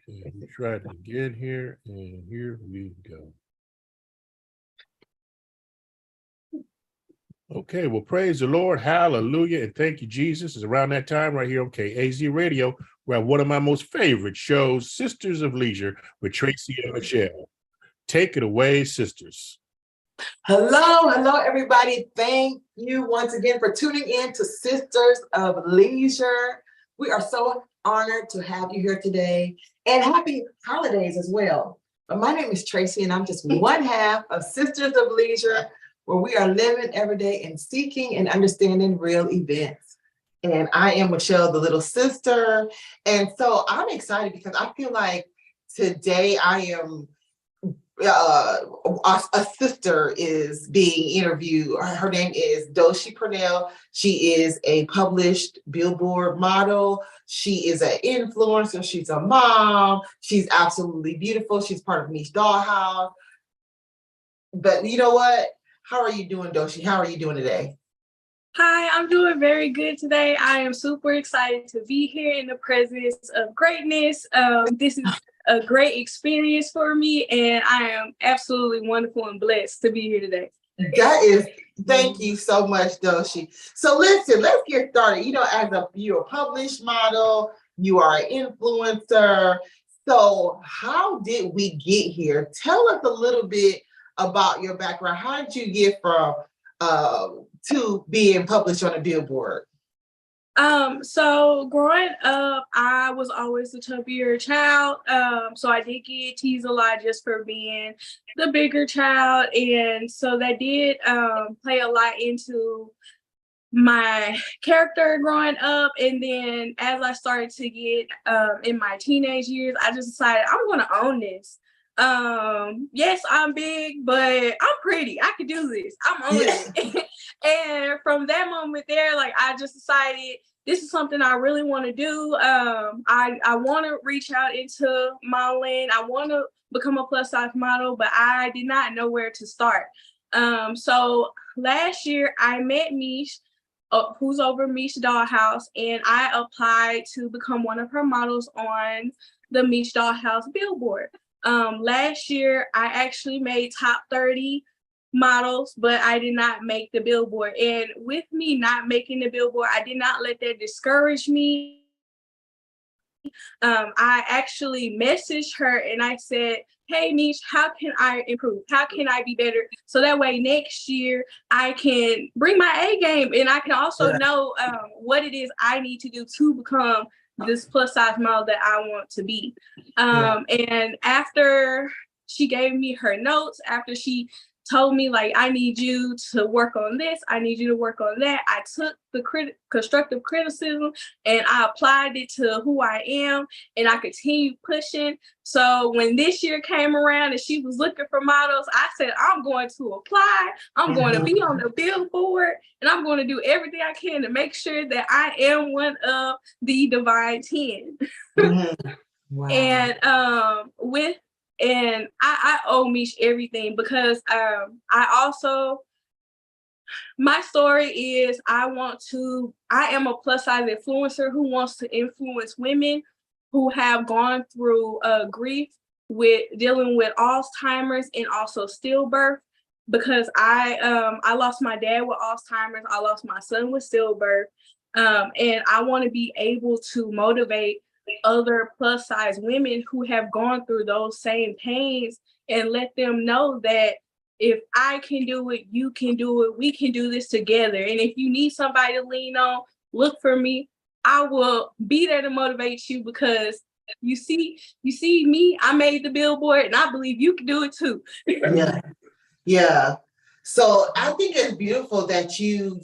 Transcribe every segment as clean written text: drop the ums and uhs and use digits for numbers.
And we try it again here, and here we go. Okay, well, praise the Lord. Hallelujah. And thank you, Jesus. It's around that time right here on KAZ Radio. We have one of my most favorite shows, Sisters of Leisure, with Tracey and Michele. Take it away, sisters. Hello, everybody. Thank you once again for tuning in to Sisters of Leisure. We are so honored to have you here today, and happy holidays as well. My name is Tracey, and I'm just one half of Sisters of Leisure, where we are living every day and seeking and understanding real events. And I am Michele, the little sister. And so I'm excited because I feel like today I am a sister is being interviewed. Her name is Doshie Pernell. She is a published Billboard model. She is an influencer. She's a mom. She's absolutely beautiful. She's part of Michele Dollhouse. But you know what? How are you doing, Doshie? How are you doing today? Hi, I'm doing very good today. I am super excited to be here in the presence of greatness. This is a great experience for me, and I am absolutely wonderful and blessed to be here today. Thank you so much, Doshie. So listen, let's get started. You know, you're a published model, you are an influencer. So how did we get here? Tell us a little bit about your background. How did you get from to being published on a Billboard? So growing up, I was always the chubbier child. So I did get teased a lot just for being the bigger child. And so that did play a lot into my character growing up. And then as I started to get in my teenage years, I just decided I'm going to own this. Yes, I'm big, but I'm pretty. I can do this. I'm on it. And from that moment there, like, I just decided this is something I really want to do. I want to reach out into modeling. I want to become a plus size model, but I did not know where to start. So last year I met Michele, who's over Michele Dollhouse, and I applied to become one of her models on the Michele Dollhouse Billboard. Last year, I actually made top 30 models, but I did not make the Billboard. And with me not making the Billboard, I did not let that discourage me. I actually messaged her and I said, hey, Michele, how can I improve? How can I be better? So that way next year I can bring my A game, and I can also know what it is I need to do to become this plus size model that I want to be. And after she gave me her notes, after she told me, like, I need you to work on this, I need you to work on that, I took the constructive criticism and I applied it to who I am, and I continued pushing. So when this year came around and she was looking for models, I said, I'm going to apply, I'm going to be on the Billboard, and I'm going to do everything I can to make sure that I am one of the Divine 10. Wow. And I owe Michele everything, because my story is I am a plus size influencer who wants to influence women who have gone through grief with dealing with Alzheimer's and also stillbirth, because I lost my dad with Alzheimer's, I lost my son with stillbirth, and I want to be able to motivate other plus size women who have gone through those same pains and let them know that if I can do it, you can do it, we can do this together. And if you need somebody to lean on, look for me. I will be there to motivate you, because you see me, I made the Billboard, and I believe you can do it too. Yeah. So I think it's beautiful that you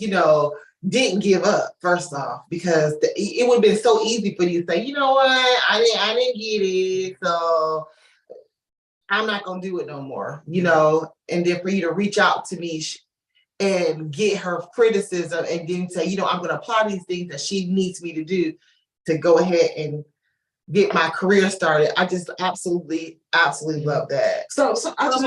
didn't give up, first off, because it would have been so easy for you to say, you know what, I didn't get it, so I'm not gonna do it no more, and then for you to reach out to me and get her criticism and then say, I'm gonna apply these things that she needs me to do to go ahead and get my career started. I just absolutely love that. So I just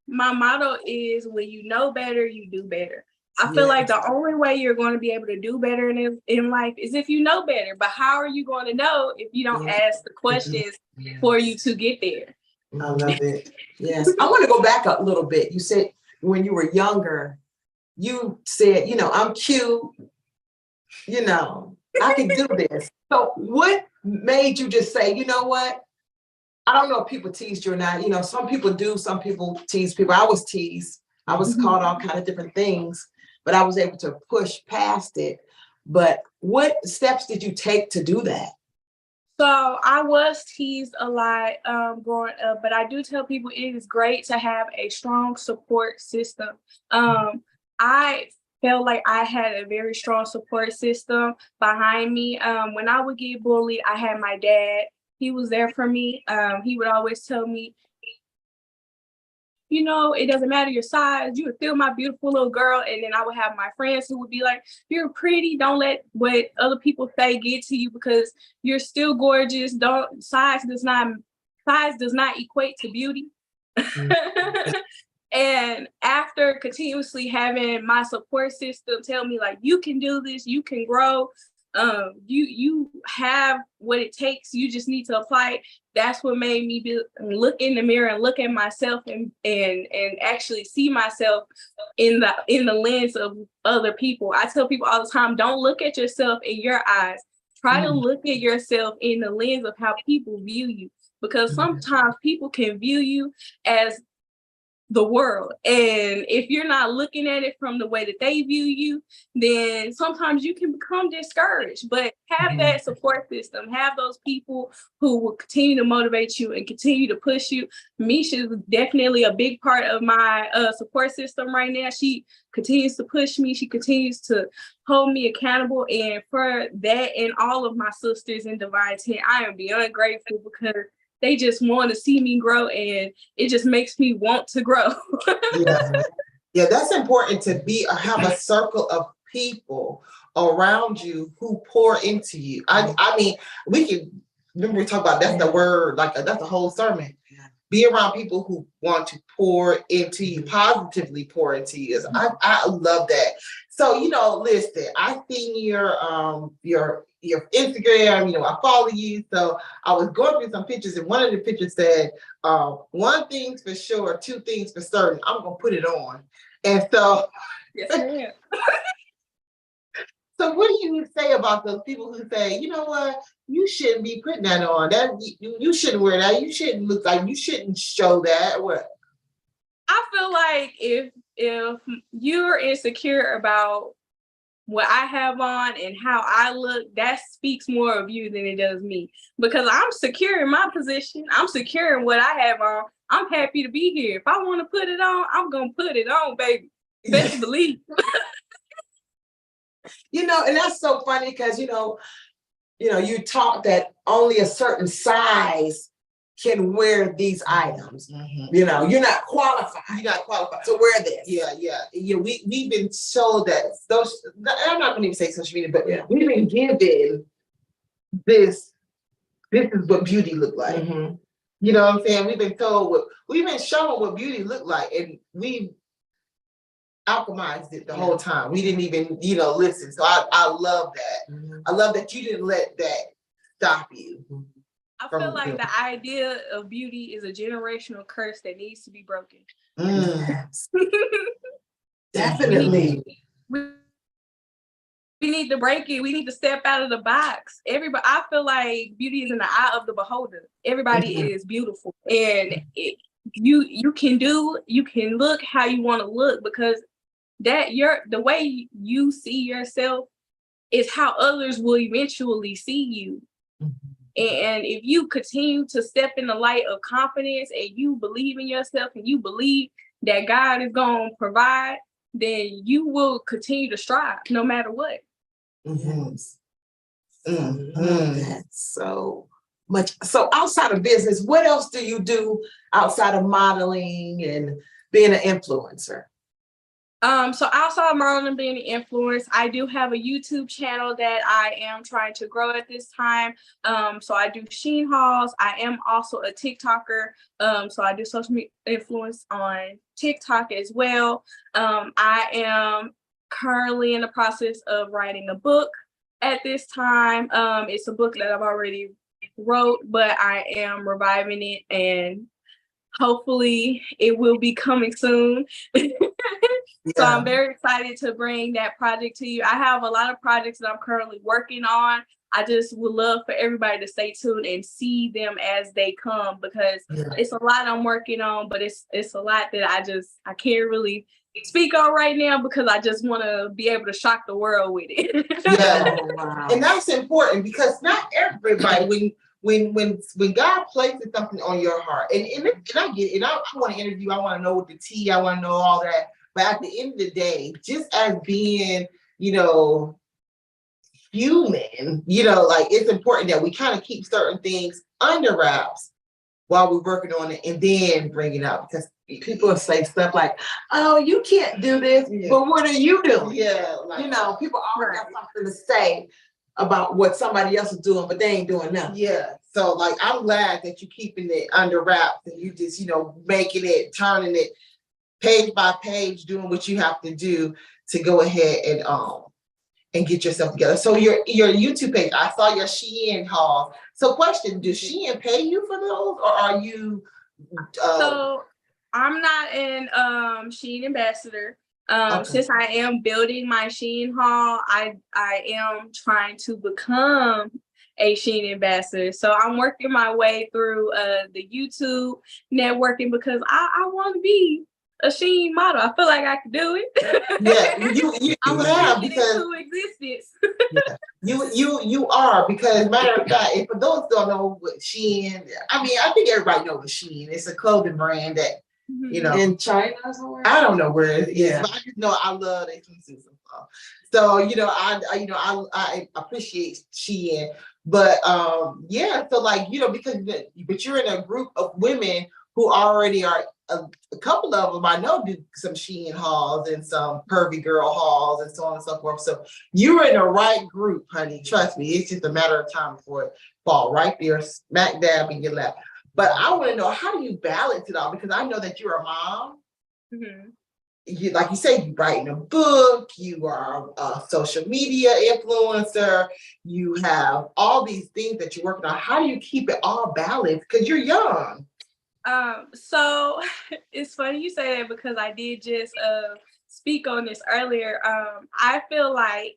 my motto is, when you know better, you do better. I feel like the only way you're going to be able to do better in life is if you know better. But how are you going to know if you don't ask the questions for you to get there? I love it. Yes. I want to go back a little bit. You said when you were younger, you said, I'm cute, I can do this. So what made you just say, you know what? I don't know if people teased you or not. Some people do, some people tease people. I was teased. I was called all kind of different things, but I was able to push past it. But what steps did you take to do that? So I was teased a lot growing up, but I do tell people it is great to have a strong support system. I felt like I had a very strong support system behind me. When I would get bullied, I had my dad. He was there for me. He would always tell me, it doesn't matter your size. You are still my beautiful little girl. And then I would have my friends who would be like, you're pretty. Don't let what other people say get to you because you're still gorgeous. Size does not equate to beauty. And after continuously having my support system tell me like, you can do this, you can grow, you have what it takes, you just need to apply it. That's what made me look in the mirror and look at myself and actually see myself in the lens of other people. I tell people all the time, don't look at yourself in your eyes. Try to look at yourself in the lens of how people view you, because sometimes people can view you as the world. And if you're not looking at it from the way that they view you, then sometimes you can become discouraged. But have that support system, have those people who will continue to motivate you and continue to push you. Misha is definitely a big part of my support system right now. She continues to push me. She continues to hold me accountable. And for that and all of my sisters in Divine 10, I am beyond grateful because they just want to see me grow, and it just makes me want to grow. Yeah, that's important to have a circle of people around you who pour into you. I mean, we can remember we talk about that's the word, like that's a whole sermon. Be around people who want to pour into you, positively pour into you. I love that. So, listen, I seen your Instagram, I follow you. So I was going through some pictures, and one of the pictures said, one thing's for sure, two things for certain. I'm gonna put it on. And so yes, ma'am. So what do you say about those people who say, you know what, you shouldn't be putting that on, that you shouldn't wear that, you shouldn't look like, you shouldn't show that? What? I feel like if you're insecure about what I have on and how I look, that speaks more of you than it does me. Because I'm secure in my position. I'm secure in what I have on. I'm happy to be here. If I want to put it on, I'm going to put it on, baby. Best believe. And that's so funny because, you taught that only a certain size can wear these items. You're not qualified. You're not qualified to wear this. Yeah. We've been told that I'm not going to even say social media, but we've been given this is what beauty look like. You know what I'm saying? We've been shown what beauty look like, and we've alchemized it the whole time. We didn't even, listen. So I love that. I love that you didn't let that stop you. I feel like the idea of beauty is a generational curse that needs to be broken. Definitely. We need to break it. We need to step out of the box. I feel like beauty is in the eye of the beholder. Everybody is beautiful. And you can look how you want to look, because the way you see yourself is how others will eventually see you. And if you continue to step in the light of confidence and you believe in yourself and you believe that God is going to provide, then you will continue to strive no matter what. That's so much. So outside of business, what else do you do outside of modeling and being an influencer? So outside of modeling and being an influencer, I do have a YouTube channel that I am trying to grow at this time. So I do Sheen hauls. I am also a TikToker. So I do social media influence on TikTok as well. I am currently in the process of writing a book at this time. It's a book that I've already wrote, but I am reviving it, and hopefully it will be coming soon. So I'm very excited to bring that project to you. I have a lot of projects that I'm currently working on. I just would love for everybody to stay tuned and see them as they come, because it's a lot I'm working on, but it's a lot that I can't really speak on right now, because I just want to be able to shock the world with it. Wow. And that's important, because not everybody, when God places something on your heart, and I get it, and I want to interview, I want to know what the tea, I want to know all that. But at the end of the day, just as being, human, like, it's important that we kind of keep certain things under wraps while we're working on it, and then bring it out, because people say stuff like, "Oh, you can't do this," but what are you doing? People always have something to say about what somebody else is doing, but they ain't doing nothing. So, like, I'm glad that you're keeping it under wraps, and you just, making it, turning it page by page, doing what you have to do to go ahead and get yourself together. So your YouTube page, I saw your Shein haul. So question, does Shein pay you for those, or are you? So I'm not an Shein ambassador. Since I am building my Shein haul, I am trying to become a Shein ambassador. So I'm working my way through the YouTube networking, because I want to be a Shein model. I feel like I can do it. You have, because into existence. you are, because matter of fact, for those who don't know what Shein, I think everybody knows what Shein. It's a clothing brand that in China somewhere. I don't know where it is, but I just know I love their pieces. So I appreciate Shein, but so, like, but you're in a group of women who already are. A couple of them I know do some Shein hauls and some Pervy Girl hauls and so on and so forth. So you're in the right group, honey. Trust me, it's just a matter of time before it fall right there, smack dab in your lap. But I want to know, how do you balance it all? Because I know that you're a mom. You, like you say, you're writing a book, you are a social media influencer, you have all these things that you're working on. How do you keep it all balanced? Because you're young. So it's funny you say that, because I did just speak on this earlier. I feel like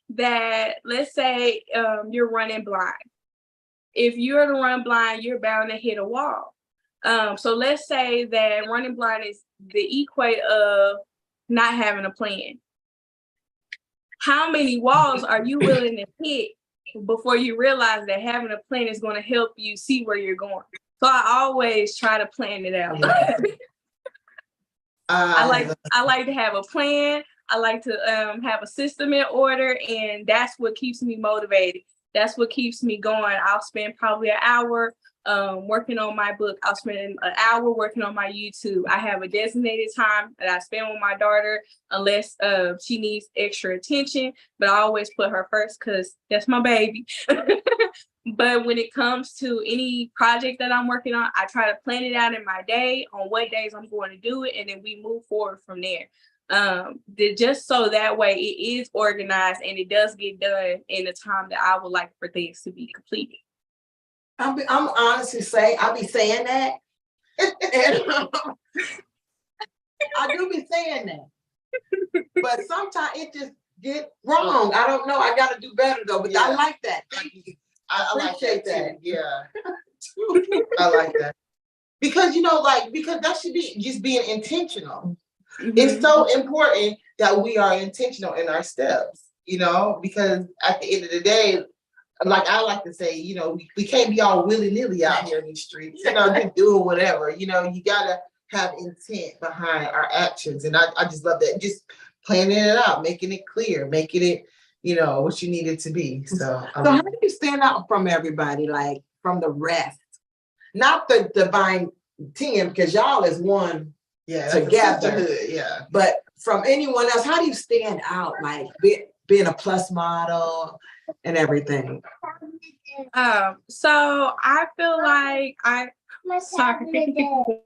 that, let's say you're running blind. If you're to run blind, you're bound to hit a wall. So let's say that running blind is the equate of not having a plan. How many walls are you willing to hit before you realize that having a plan is going to help you see where you're going? So I always try to plan it out. I like to have a plan. I like to have a system in order, and that's what keeps me motivated. That's what keeps me going. I'll spend probably an hour working on my book. I'll spend an hour working on my YouTube. I have a designated time that I spend with my daughter, unless she needs extra attention, but I always put her first, because that's my baby. But when it comes to any project that I'm working on, I try to plan it out in my day on what days I'm going to do it, and then we move forward from there. Just so that way it is organized and it does get done in the time that I would like for things to be completed. I'm honestly say I be saying that, and I do be saying that, but sometimes it just get wrong. I don't know. I got to do better though. But I like that. Thank you. I appreciate that. I like that, because because that should be just being intentional. It's so important that we are intentional in our steps, because at the end of the day, like I like to say, we can't be all willy-nilly out here in these streets, just doing whatever. You gotta have intent behind our actions, and I just love that. Just planning it out, making it clear, making it what you need it to be. So how do you stand out from everybody, like from the rest? Not the divine team, because y'all is one together. But from anyone else, how do you stand out, like being a plus model and everything? So I feel like sorry.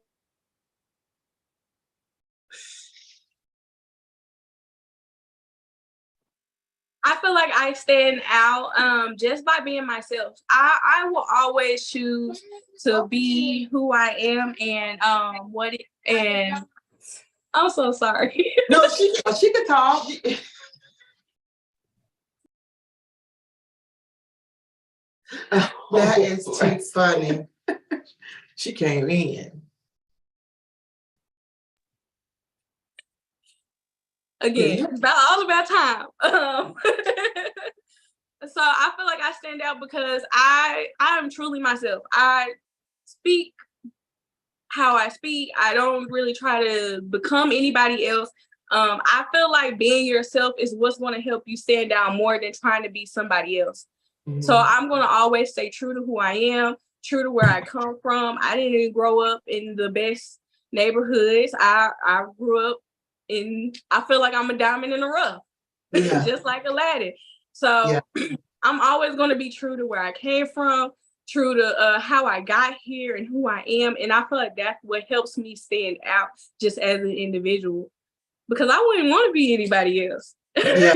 I feel like I stand out just by being myself. I will always choose to be who I am and and I'm so sorry. No, she can talk. That is too funny. She came in. Again, all about time. So I feel like I stand out because I am truly myself. I speak how I speak. I don't really try to become anybody else. I feel like being yourself is what's going to help you stand out more than trying to be somebody else. Mm-hmm. So I'm going to always stay true to who I am, true to where I come from. I didn't even grow up in the best neighborhoods. I grew up I feel like I'm a diamond in the rough, just like Aladdin. So I'm always going to be true to where I came from, true to how I got here and who I am. And I feel like that's what helps me stand out just as an individual, because I wouldn't want to be anybody else. Yeah.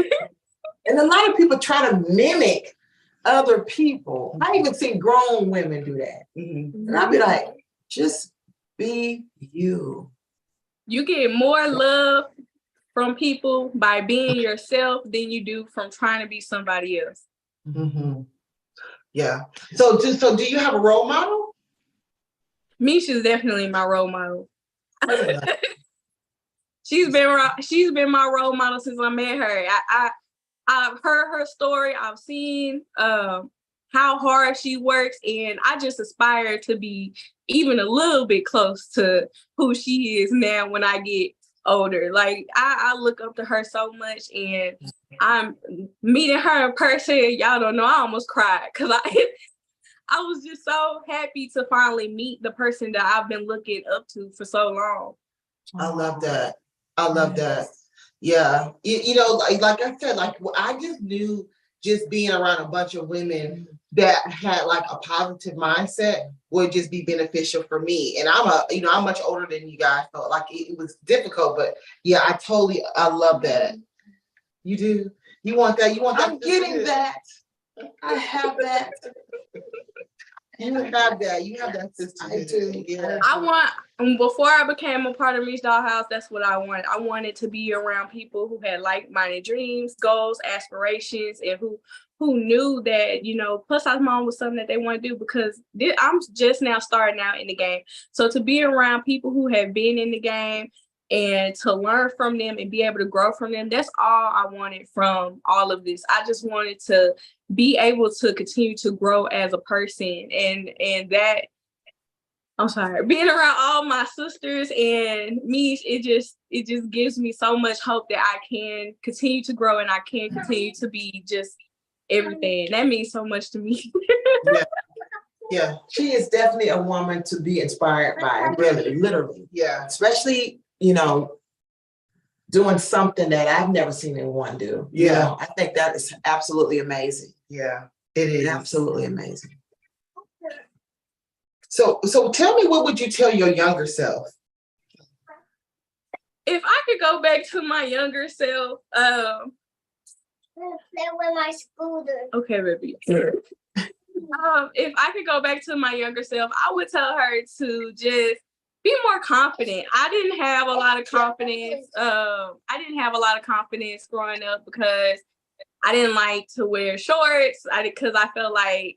And a lot of people try to mimic other people. I even see grown women do that. Mm-hmm. And I'll be like, just be you. You get more love from people by being yourself than you do from trying to be somebody else. Mm-hmm. Yeah. So do you have a role model? Misha's definitely my role model. She's been my role model since I met her. I've heard her story. I've seen how hard she works, and I just aspire to be even a little bit close to who she is now when I get older. Like I look up to her so much, and I'm meeting her in person. Y'all don't know, I almost cried because I was just so happy to finally meet the person that I've been looking up to for so long. I love that. I love that. Yeah. You know, like I said, like I just knew just being around a bunch of women that had like a positive mindset would just be beneficial for me. And I'm much older than you guys, so like it was difficult, but yeah, I love that. You do? You want that? I'm getting that. I have that. You have that sister. I do. Yeah. Before I became a part of Miss Dollhouse, that's what I wanted. I wanted to be around people who had like-minded dreams, goals, aspirations, and who knew that, plus size mom was something that they want to do, because I'm just now starting out in the game. So to be around people who have been in the game and to learn from them and be able to grow from them, that's all I wanted from all of this. I just wanted to be able to continue to grow as a person, and that, I'm sorry, being around all my sisters and me, it just gives me so much hope that I can continue to grow and I can continue to be just everything. That means so much to me. Yeah. She is definitely a woman to be inspired by, really, literally. Yeah. Especially, doing something that I've never seen anyone do. Yeah. I think that is absolutely amazing. Yeah, it is. Absolutely amazing. So tell me, what would you tell your younger self? If I could go back to my younger self, play with my scooter. Okay, baby. If I could go back to my younger self, I would tell her to just be more confident. I didn't have a lot of confidence. Growing up because I didn't like to wear shorts. Because I felt like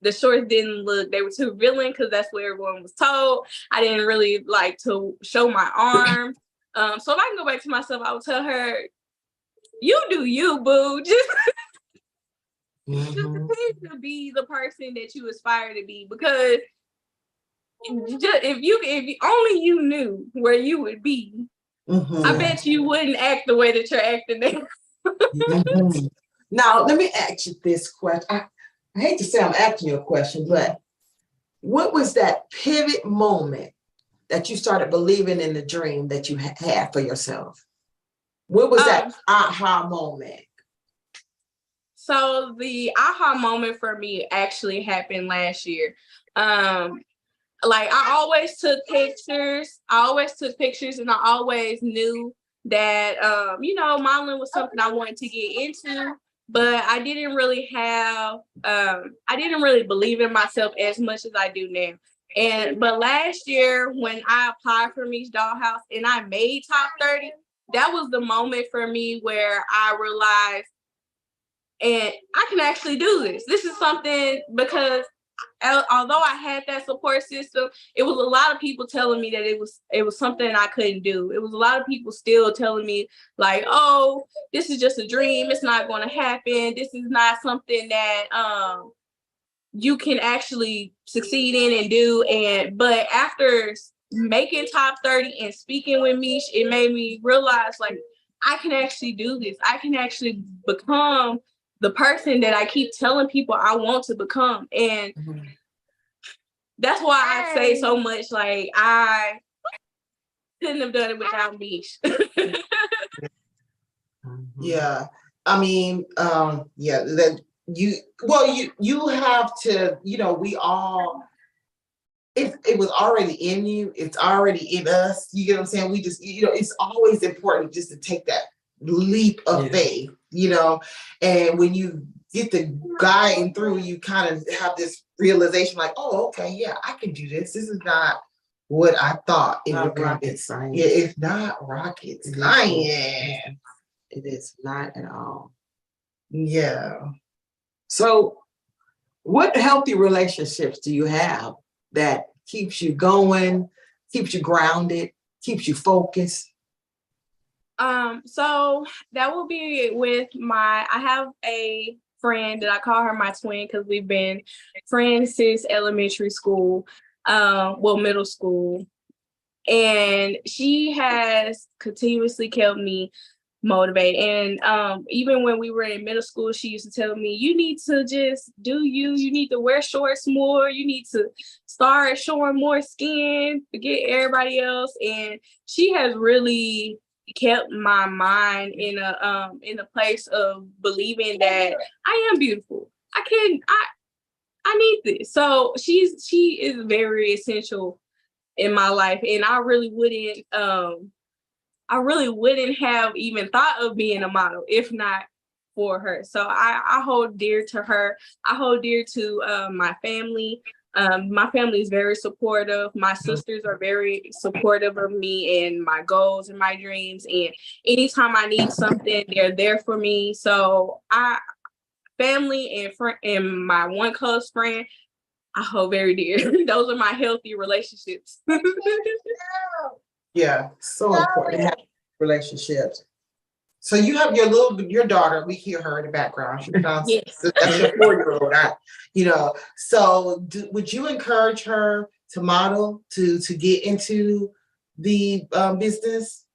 the shorts they were too revealing, because that's what everyone was told. I didn't really like to show my arm. So if I can go back to myself, I would tell her, you do you, boo. Just continue to be the person that you aspire to be, because if only you knew where you would be, I bet you wouldn't act the way that you're acting now. Now, let me ask you this question. I hate to say I'm asking you a question, but what was that pivot moment that you started believing in the dream that you had for yourself? What was that aha moment? So the aha moment for me actually happened last year. Like I always took pictures and I always knew that, modeling was something I wanted to get into. but I didn't really believe in myself as much as I do now. But last year when I applied for Miss Dollhouse and I made top 30, that was the moment for me where I realized, and I can actually do this. This is something, because although I had that support system, it was a lot of people telling me that it was something I couldn't do. It was a lot of people still telling me like, oh, this is just a dream. It's not going to happen. This is not something that you can actually succeed in and do. But after making top 30 and speaking with Mish, it made me realize like I can actually do this. I can actually become the person that I keep telling people I want to become. And that's why I say so much like I couldn't have done it without Mish. Yeah. I mean, that you have to, we all, it was already in you, it's already in us. You get what I'm saying? We just, it's always important just to take that leap of faith, and when you get the guiding through, you kind of have this realization like, oh, okay, yeah, I can do this. This is not what I thought it would be. Rocket science. Yeah, it's not rocket science. It is not at all. Yeah. So what healthy relationships do you have that keeps you going, keeps you grounded, keeps you focused? So that will be with I have a friend that I call her my twin because we've been friends since elementary school, middle school. And she has continuously kept me motivated. And even when we were in middle school, she used to tell me, you need to just do you need to wear shorts more, you need to start showing more skin, forget everybody else. And she has really kept my mind in a place of believing that I am beautiful. I need this. So she is very essential in my life, and I really wouldn't have even thought of being a model if not for her. So I hold dear to her. I hold dear to my family. My family is very supportive. My sisters are very supportive of me and my goals and my dreams. And anytime I need something, they're there for me. So family and friend and my one close friend, I hold very dear. Those are my healthy relationships. Yeah, so important to have relationships. So you have your daughter. We hear her in the background. She sounds, yes. That's your 4-year-old. So would you encourage her to model, to get into the business?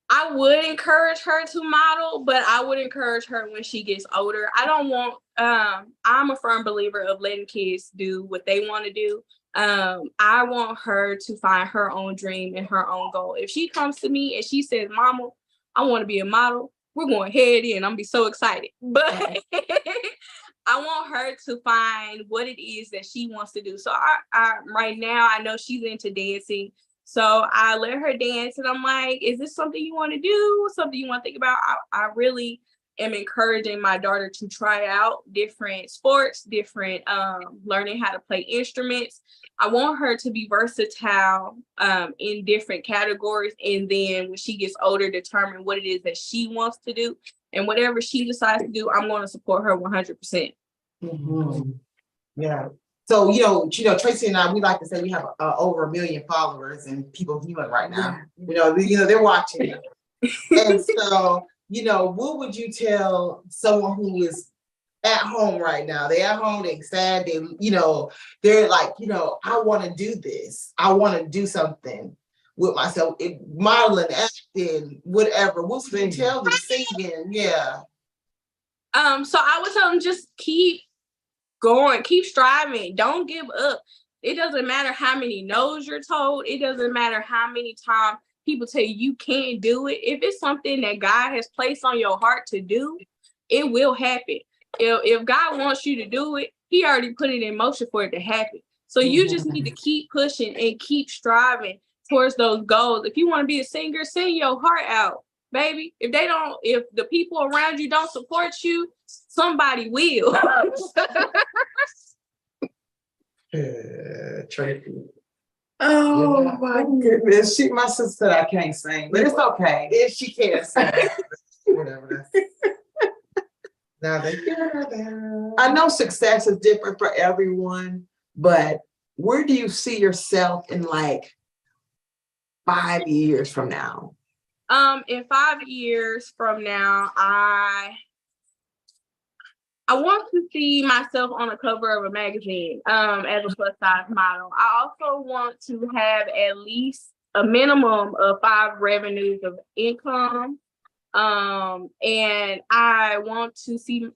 I would encourage her to model, but I would encourage her when she gets older. I don't want. I'm a firm believer of letting kids do what they want to do. I want her to find her own dream and her own goal. If she comes to me and she says, "Mama, I want to be a model," we're going head in. I'm gonna be so excited. But I want her to find what it is that she wants to do. So I right now I know she's into dancing. So I let her dance and I'm like, is this something you want to do? Something you want to think about? I really am encouraging my daughter to try out different sports, different learning how to play instruments. I want her to be versatile in different categories. And then when she gets older, determine what it is that she wants to do. And whatever she decides to do, I'm going to support her 100%. Mm-hmm. Yeah. So, Tracey and I, we like to say we have over 1 million followers and people viewing right now. They're watching. And so, what would you tell someone who is at home right now? They're at home, they're sad, they're like, I want to do this. I want to do something with myself, modeling, acting, whatever. What's been tell them, singing, yeah. So I would tell them just keep going, keep striving, don't give up. It doesn't matter how many no's you're told. It doesn't matter how many times people tell you can't do it. If it's something that God has placed on your heart to do, it will happen. If God wants you to do it, he already put it in motion for it to happen. So you just need to keep pushing and keep striving towards those goals. If you want to be a singer, sing your heart out. baby. If the people around you don't support you, somebody will. Tracy. Oh my goodness. My sister said I can't sing, but it's okay. If she can't sing, whatever. Now I know success is different for everyone, but where do you see yourself in like 5 years from now? In 5 years from now, I want to see myself on the cover of a magazine as a plus size model. I also want to have at least a minimum of 5 revenues of income. And I want to see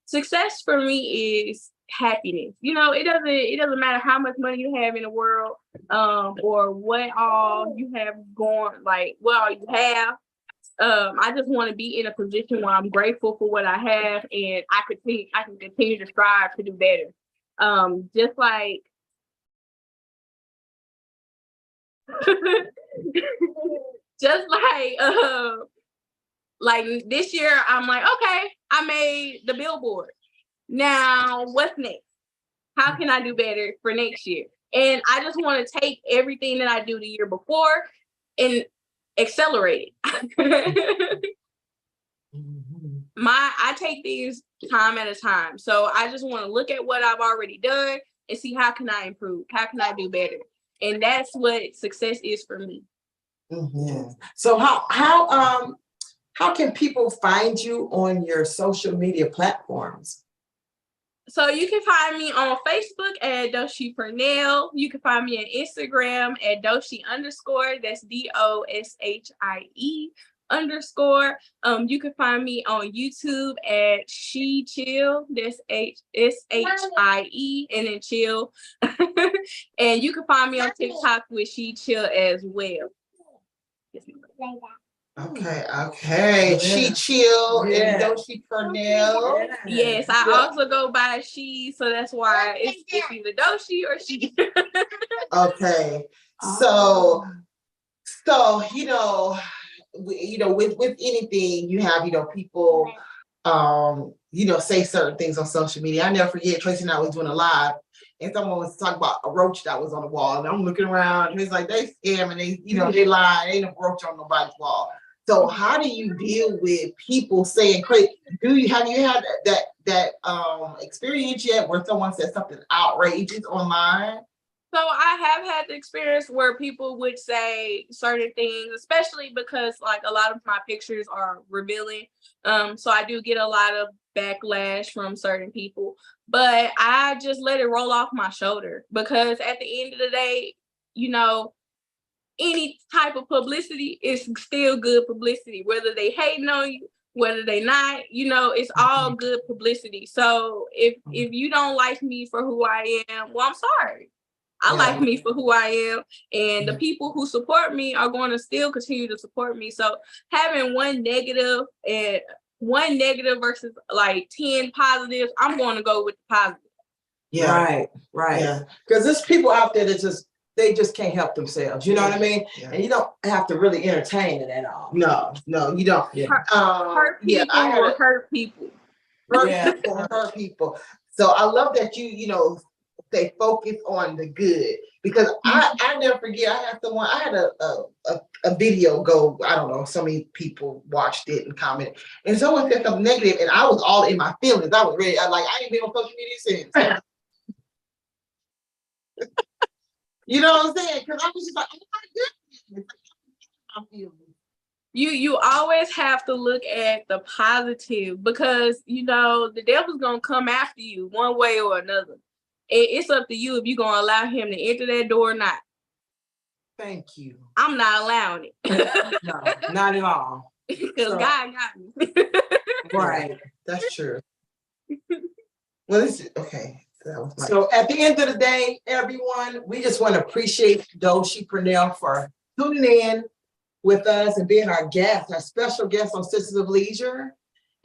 success for me is happiness. You know, it doesn't matter how much money you have in the world, or what all you have going, like what all you have. I just want to be in a position where I'm grateful for what I have, and I can continue to strive to do better. Just like like this year, I'm like, okay, I made the billboard. Now what's next? How can I do better for next year? And I just want to take everything that I do the year before and accelerate it. I take things time at a time. So I just want to look at what I've already done and see how can I improve? How can I do better? And that's what success is for me. Mm-hmm. So how can people find you on your social media platforms? So you can find me on Facebook at Doshie Pernell. You can find me on Instagram at Doshie_. That's DOSHIE_. You can find me on YouTube at She Chill. That's SHIE and then chill. And you can find me on TikTok with She Chill as well. Okay. Yeah. She Chill and Doshie Pernell. Yes, I also go by She, so that's why it's either Doshie or She. Okay. So with anything you have, people say certain things on social media. I never forget, Tracey and I was doing a live and someone was talking about a roach that was on the wall, and I'm looking around and it's like they scamming, they lie, ain't a roach on nobody's wall. So how do you deal with people saying crazy? Have you had that experience yet where someone said something outrageous online? So I have had the experience where people would say certain things, especially because like a lot of my pictures are revealing. So I do get a lot of backlash from certain people, but I just let it roll off my shoulder, because at the end of the day, any type of publicity is still good publicity, whether they hating on you, whether they not, it's all good publicity. So if you don't like me for who I am, well, I'm sorry. I like me for who I am, and the people who support me are going to still continue to support me. So having one negative versus like 10 positives, I'm going to go with the positive. Yeah. Right. Yeah. Because there's people out there that they just can't help themselves. You know what I mean? Yeah. And you don't have to really entertain it at all. No, you don't. Yeah. Hurt people will hurt people. Hurt people. So I love that you stay focused on the good, because I never forget, I had a video go, I don't know, so many people watched it and commented, and someone said something negative, and I was all in my feelings. I was ready. I ain't been on social media since. You know what I'm saying? Because I was just like, oh my goodness. I'm feeling. You always have to look at the positive, because the devil's gonna come after you one way or another. It's up to you if you're gonna allow him to enter that door or not. Thank you. I'm not allowing it. No, not at all. Because God got me. Right. That's true. Well, okay. So at the end of the day, everyone, we just want to appreciate Doshie Pernell for tuning in with us and being our special guest on Sisters of Leisure.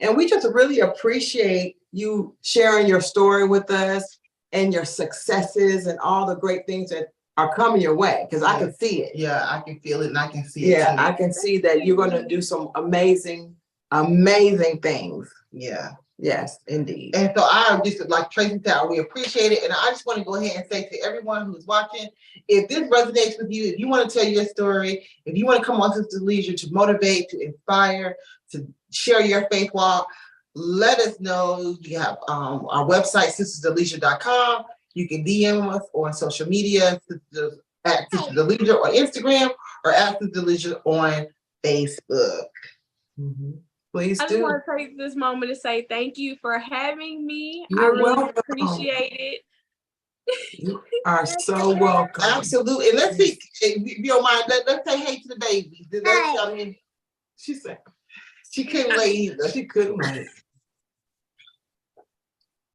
And we just really appreciate you sharing your story with us and your successes and all the great things that are coming your way, because I can see it. Yeah, I can feel it and I can see it. Yeah, too. I can see that you're gonna do some amazing, amazing things. Yeah. Yes, indeed. And so I just, like Tracey said, we appreciate it. And I just want to go ahead and say to everyone who's watching, if this resonates with you, if you want to tell your story, if you want to come on Sisters of Leisure to motivate, to inspire, to share your faith walk, let us know. You have our website, sistersofleisure.com. You can DM us on social media, at Sisters of Leisure on Instagram, or at Sisters of Leisure on Facebook. Please I just do. want to take this moment to say thank you for having me. You're I really welcome. appreciate it. You are so welcome. Absolutely. And let's see, if you don't mind, let's say hey to the baby. I mean, She said she couldn't wait either. she couldn't wait.